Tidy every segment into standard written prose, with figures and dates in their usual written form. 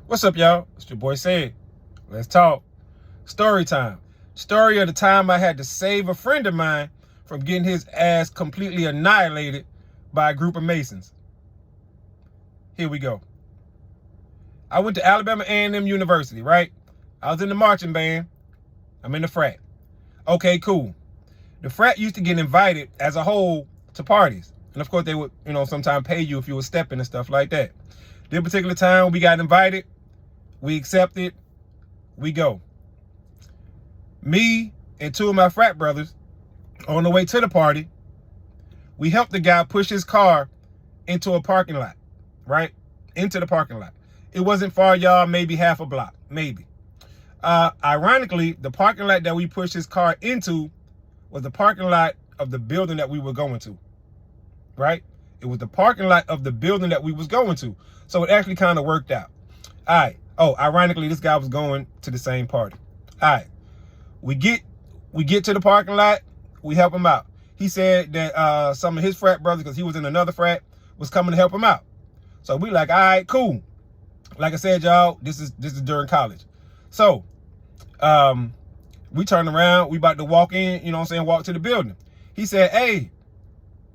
What's up, y'all? It's your boy Sid. Let's talk. Story time. Story of the time I had to save a friend of mine from getting his ass completely annihilated by a group of Masons. Here we go. I went to Alabama A&M University, right? I was in the marching band. I'm in the frat. Okay, cool. The frat used to get invited as a whole to parties. And of course, they would, sometimes pay you if you were stepping and stuff like that. This particular time, we got invited. We accepted. We go. Me and two of my frat brothers, on the way to the party, we helped the guy push his car into a parking lot, right? Into the parking lot. It wasn't far, y'all, maybe half a block, maybe. Ironically, the parking lot that we pushed his car into was the parking lot of the building that we were going to, right? It was the parking lot of the building that we was going to. So it actually kind of worked out. All right. Oh, ironically, this guy was going to the same party. All right. We get to the parking lot. We help him out. He said that some of his frat brothers, because he was in another frat, was coming to help him out. So we like, all right, cool. Like I said, y'all, this is during college. So we turn around. We about to walk in, walk to the building. He said, hey,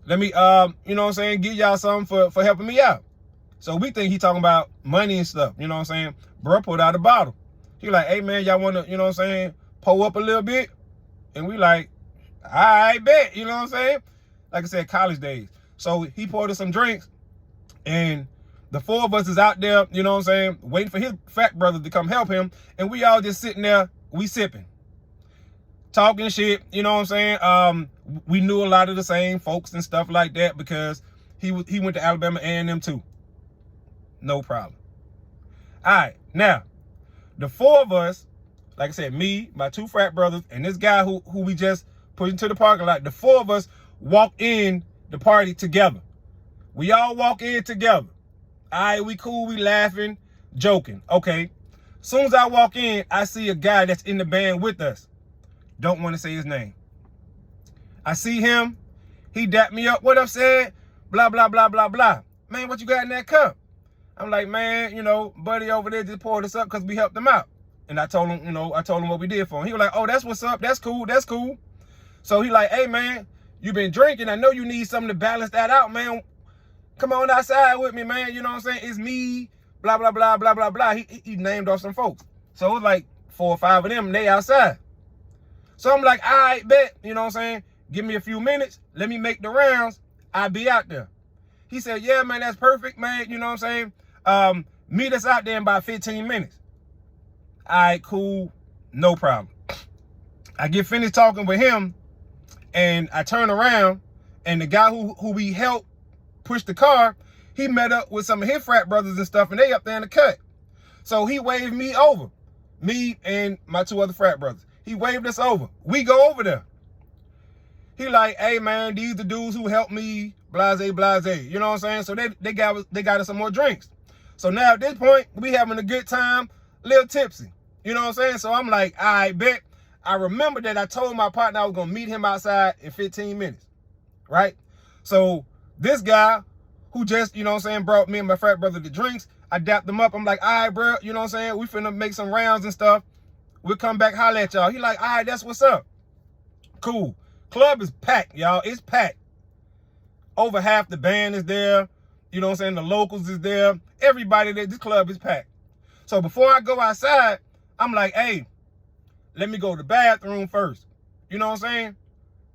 let me, give y'all something for helping me out. So we think he talking about money and stuff, Bro pulled out a bottle. He like, hey, man, y'all want to, pull up a little bit? And we like, I bet, Like I said, college days. So he poured us some drinks, and the four of us is out there, waiting for his fat brother to come help him. And we all just sitting there, we sipping, talking shit, We knew a lot of the same folks and stuff like that because he went to Alabama A&M too. No problem. All right, now, the four of us, like I said, me, my two frat brothers, and this guy who we just put into the parking lot, the four of us walk in the party together. We all walk in together. All right, we cool, we laughing, joking. Okay, as soon as I walk in, I see a guy that's in the band with us. Don't want to say his name. I see him. He dapped me up. What up, said? Blah, blah, blah, blah, blah. Man, what you got in that cup? I'm like, man, buddy over there just poured us up because we helped him out. And I told him, what we did for him. He was like, oh, that's what's up. That's cool. That's cool. So he like, hey, man, you been drinking. I know you need something to balance that out, man. Come on outside with me, man. You know what I'm saying? It's me, blah, blah, blah, blah, blah, blah. He named off some folks. So it was like 4 or 5 of them, they outside. So I'm like, all right, bet. Give me a few minutes. Let me make the rounds. I'll be out there. He said, yeah, man, that's perfect, man. Meet us out there in about 15 minutes. All right, cool. No problem. I get finished talking with him, and I turn around, and the guy who we helped push the car, he met up with some of his frat brothers and stuff, and they up there in the cut. So he waved me over, me and my two other frat brothers. He waved us over. We go over there. He like, hey, man, these the dudes who helped me, blase, blase. You know what I'm saying? So they got us some more drinks. So now at this point, we having a good time, a little tipsy. You know what I'm saying? So I'm like, I bet. I remember that I told my partner I was going to meet him outside in 15 minutes, right? So this guy who just, brought me and my frat brother the drinks, I dapped them up. I'm like, all right, bro, we finna make some rounds and stuff. We'll come back, holler at y'all. He like, all right, that's what's up. Cool. Club is packed, y'all. It's packed. Over half the band is there. The locals is there. Everybody there. This club is packed. So before I go outside, I'm like, hey, let me go to the bathroom first. You know what I'm saying?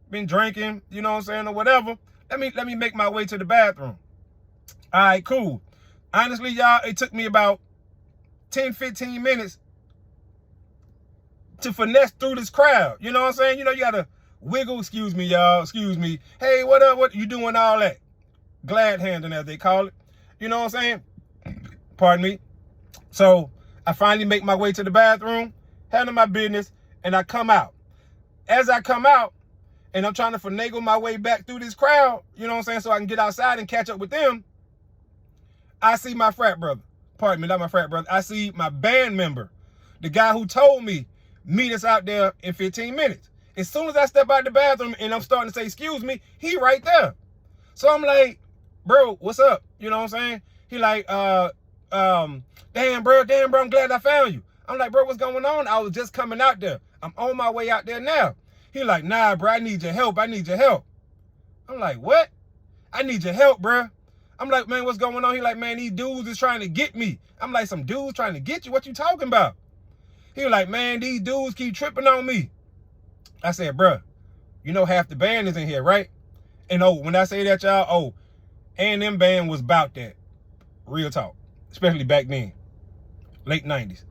Been drinking, or whatever. Let me make my way to the bathroom. All right, cool. Honestly, y'all, it took me about 10, 15 minutes to finesse through this crowd. You know what I'm saying? You gotta wiggle, excuse me, y'all, excuse me. Hey, what up? What you doing all that? Glad handing, as they call it. You know what I'm saying? Pardon me. So I finally make my way to the bathroom, handle my business, and I come out. As I come out, and I'm trying to finagle my way back through this crowd, so I can get outside and catch up with them, I see my frat brother. Pardon me, not my frat brother. I see my band member, the guy who told me, meet us out there in 15 minutes. As soon as I step out the bathroom and I'm starting to say, excuse me, he right there. So I'm like, bro, what's up? You know what I'm saying? He like, damn, bro, I'm glad I found you. I'm like, bro, what's going on? I was just coming out there. I'm on my way out there now. He like, nah, bro, I need your help. I'm like, what? I need your help, bro. I'm like, man, what's going on? He like, man, these dudes is trying to get me. I'm like, some dudes trying to get you? What you talking about? He like, man, these dudes keep tripping on me. I said, bro, you know half the band is in here, right? And when I say that, y'all, A&M band was about that. Real talk. Especially back then. Late 90s.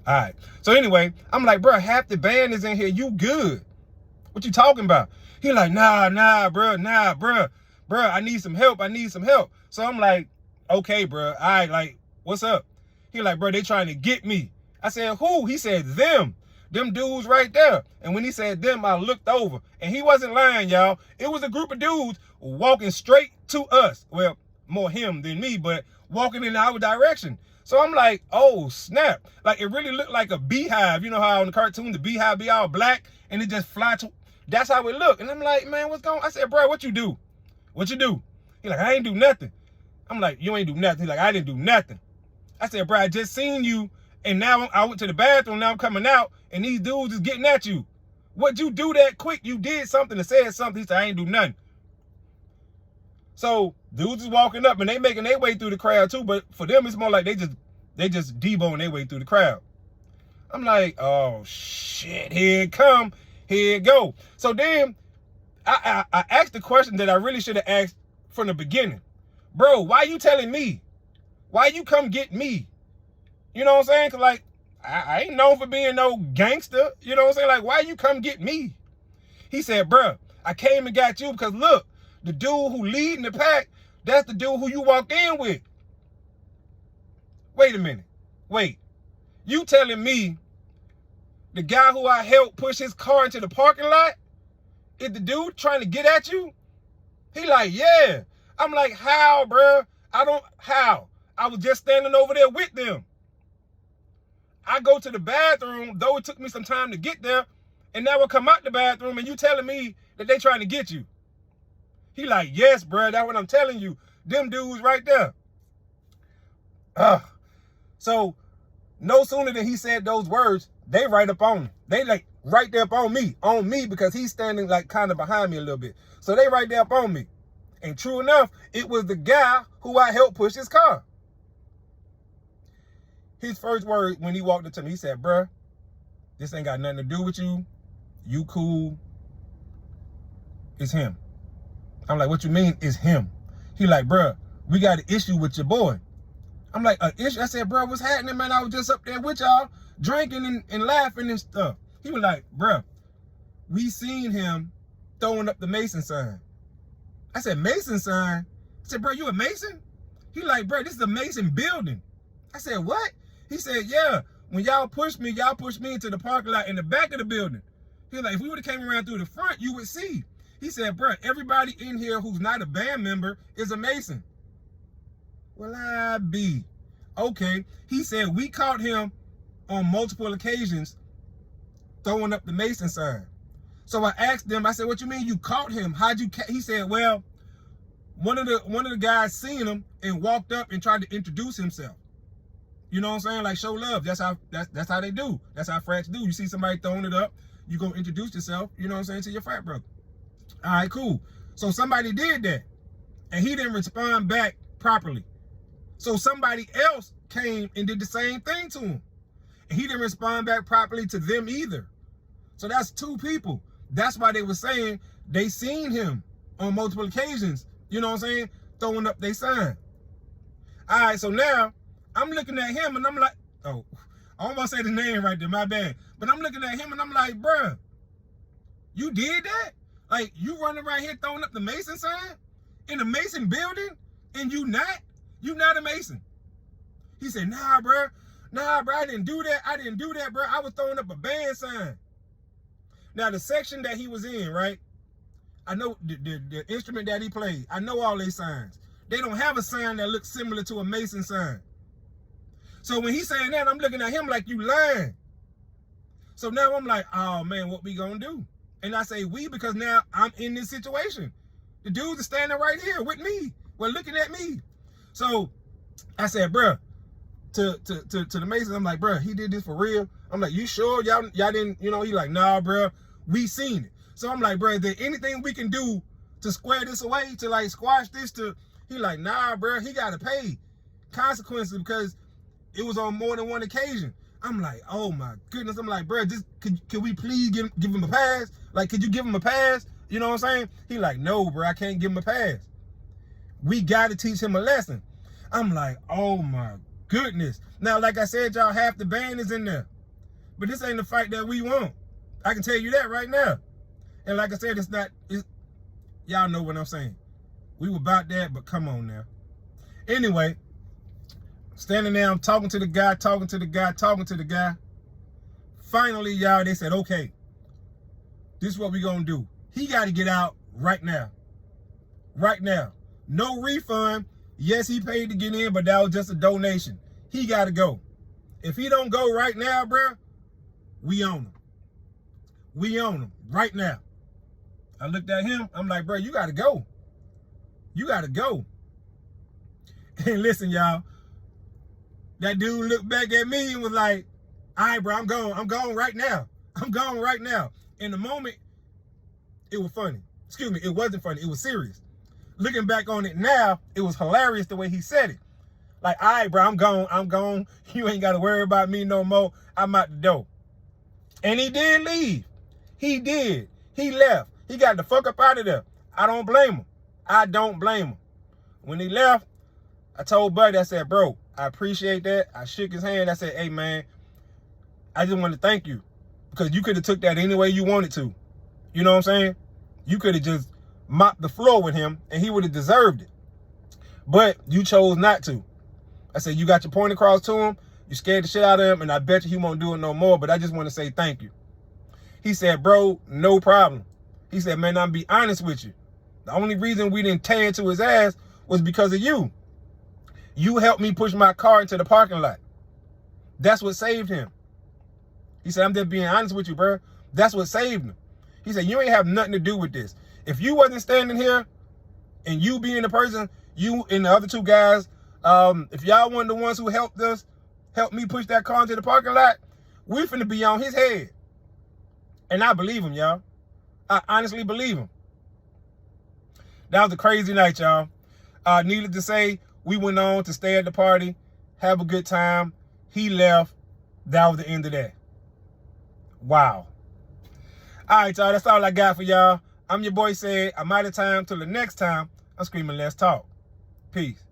All right. So anyway, I'm like, bro, half the band is in here. You good. What you talking about? He like, nah, bro. Bro, I need some help. So I'm like, okay, bro. All right, like, what's up? He like, bro, they trying to get me. I said, who? He said, them dudes right there. And when he said them, I looked over. And he wasn't lying, y'all. It was a group of dudes walking straight to us. Well, more him than me, but walking in our direction. So I'm like, oh, snap. Like, it really looked like a beehive. You know how in the cartoon, the beehive be all black and it just fly to... That's how it looked. And I'm like, man, what's going on? I said, bro, what you do? What you do? He like, I ain't do nothing. I'm like, you ain't do nothing. He like, I didn't do nothing. I said, bro, I just seen you, and now I went to the bathroom, now I'm coming out, and these dudes is getting at you. What'd you do that quick? You did something or said something. He said, I ain't do nothing. So dudes is walking up, and they making their way through the crowd too, but for them, it's more like they just deboing their way through the crowd. I'm like, oh, shit, here it come, here it go. So then I asked the question that I really should have asked from the beginning. Bro, why you telling me? Why you come get me? You know what I'm saying? Cause like, I ain't known for being no gangster. You know what I'm saying? Like, why you come get me? He said, bro, I came and got you because look, the dude who leading the pack, that's the dude who you walked in with. Wait a minute. Wait. You telling me the guy who I helped push his car into the parking lot is the dude trying to get at you? He like, yeah. I'm like, how, bro? How? I was just standing over there with them. I go to the bathroom, though it took me some time to get there, and now I come out the bathroom and you telling me that they trying to get you. He like, yes, bro, that's what I'm telling you. Them dudes right there. So no sooner than he said those words, they right up on him. They like right there up on me because he's standing like kind of behind me a little bit. So they right there up on me. And true enough, it was the guy who I helped push his car. His first word when he walked up to me, he said, bruh, this ain't got nothing to do with you. You cool. It's him. I'm like, what you mean it's him? He like, bruh, we got an issue with your boy. I'm like, an issue? I said, bruh, what's happening, man? I was just up there with y'all drinking and laughing and stuff. He was like, bruh, we seen him throwing up the Mason sign. I said, Mason sign? I said, bro, you a Mason? He like, bro, this is a Mason building. I said, what? He said, yeah, when y'all pushed me into the parking lot in the back of the building. He was like, if we would have came around through the front, you would see. He said, bro, everybody in here who's not a band member is a Mason. Well, I be. Okay. He said, we caught him on multiple occasions throwing up the Mason sign. So I asked them, I said, what you mean you caught him? How'd you He said, well, one of the guys seen him and walked up and tried to introduce himself. You know what I'm saying? Like show love. That's how they do. That's how frats do. You see somebody throwing it up, you go introduce yourself, you know what I'm saying, to your frat brother. All right, cool. So somebody did that and he didn't respond back properly. So somebody else came and did the same thing to him. And he didn't respond back properly to them either. So that's two people. That's why they were saying they seen him on multiple occasions, you know what I'm saying, throwing up their sign. All right, so now I'm looking at him and I'm like, oh, I almost said his name right there, my bad. But I'm looking at him and I'm like, bruh, you did that? Like, you running around here throwing up the Mason sign in a Mason building and you not a Mason? He said, nah, bruh, I didn't do that, bruh. I was throwing up a band sign. Now, the section that he was in, right? I know the instrument that he played. I know all their signs. They don't have a sign that looks similar to a Mason sign. So when he's saying that, I'm looking at him like, you lying. So now I'm like, oh, man, what we gonna do? And I say we because now I'm in this situation. The dudes are standing right here with me. Well, looking at me. So I said, bruh, to the Masons, I'm like, bruh, he did this for real? I'm like, you sure? Y'all didn't, you know? He like, nah, bruh, we seen it. So I'm like, bruh, is there anything we can do to square this away, to like squash this? He like, nah, bruh, he got to pay consequences because it was on more than one occasion. I'm like, oh my goodness. I'm like, bruh, just could we please give him a pass? Like, could you give him a pass? You know what I'm saying? He like, no, bruh, I can't give him a pass. We got to teach him a lesson. I'm like, oh my goodness. Now, like I said, y'all, half the band is in there. But this ain't the fight that we want. I can tell you that right now. And like I said, y'all know what I'm saying. We were about that, but come on now. Anyway, standing there, I'm talking to the guy. Finally, y'all, they said, okay, this is what we gonna do. He got to get out right now. Right now. No refund. Yes, he paid to get in, but that was just a donation. He got to go. If he don't go right now, bro, we own him. We own him right now. I looked at him. I'm like, bro, you got to go. You got to go. And listen, y'all, that dude looked back at me and was like, all right, bro, I'm going. I'm going right now. I'm going right now. In the moment, it was funny. Excuse me, it wasn't funny. It was serious. Looking back on it now, it was hilarious the way he said it. Like, all right, bro, I'm gone. You ain't got to worry about me no more. I'm out the door. And he did leave. He did. He left. He got the fuck up out of there. I don't blame him. I don't blame him. When he left, I told Buddy, I said, bro, I appreciate that. I shook his hand. I said, hey, man, I just want to thank you because you could have took that any way you wanted to. You know what I'm saying? You could have just mopped the floor with him and he would have deserved it. But you chose not to. I said, you got your point across to him. You scared the shit out of him, and I bet you he won't do it no more, but I just want to say thank you. He said, bro, no problem. He said, man, I'm be honest with you. The only reason we didn't tear into his ass was because of you. You helped me push my car into the parking lot. That's what saved him. He said, I'm just being honest with you, bro. That's what saved him. He said, you ain't have nothing to do with this. If you wasn't standing here and you being the person, you and the other two guys, if y'all weren't the ones who helped me push that car into the parking lot, we finna be on his head. And I believe him, y'all. I honestly believe him. That was a crazy night, y'all. Needless to say, we went on to stay at the party, have a good time. He left. That was the end of that. Wow. All right, y'all. That's all I got for y'all. I'm your boy Said. I'm out of time. Till the next time, I'm screaming, let's talk. Peace.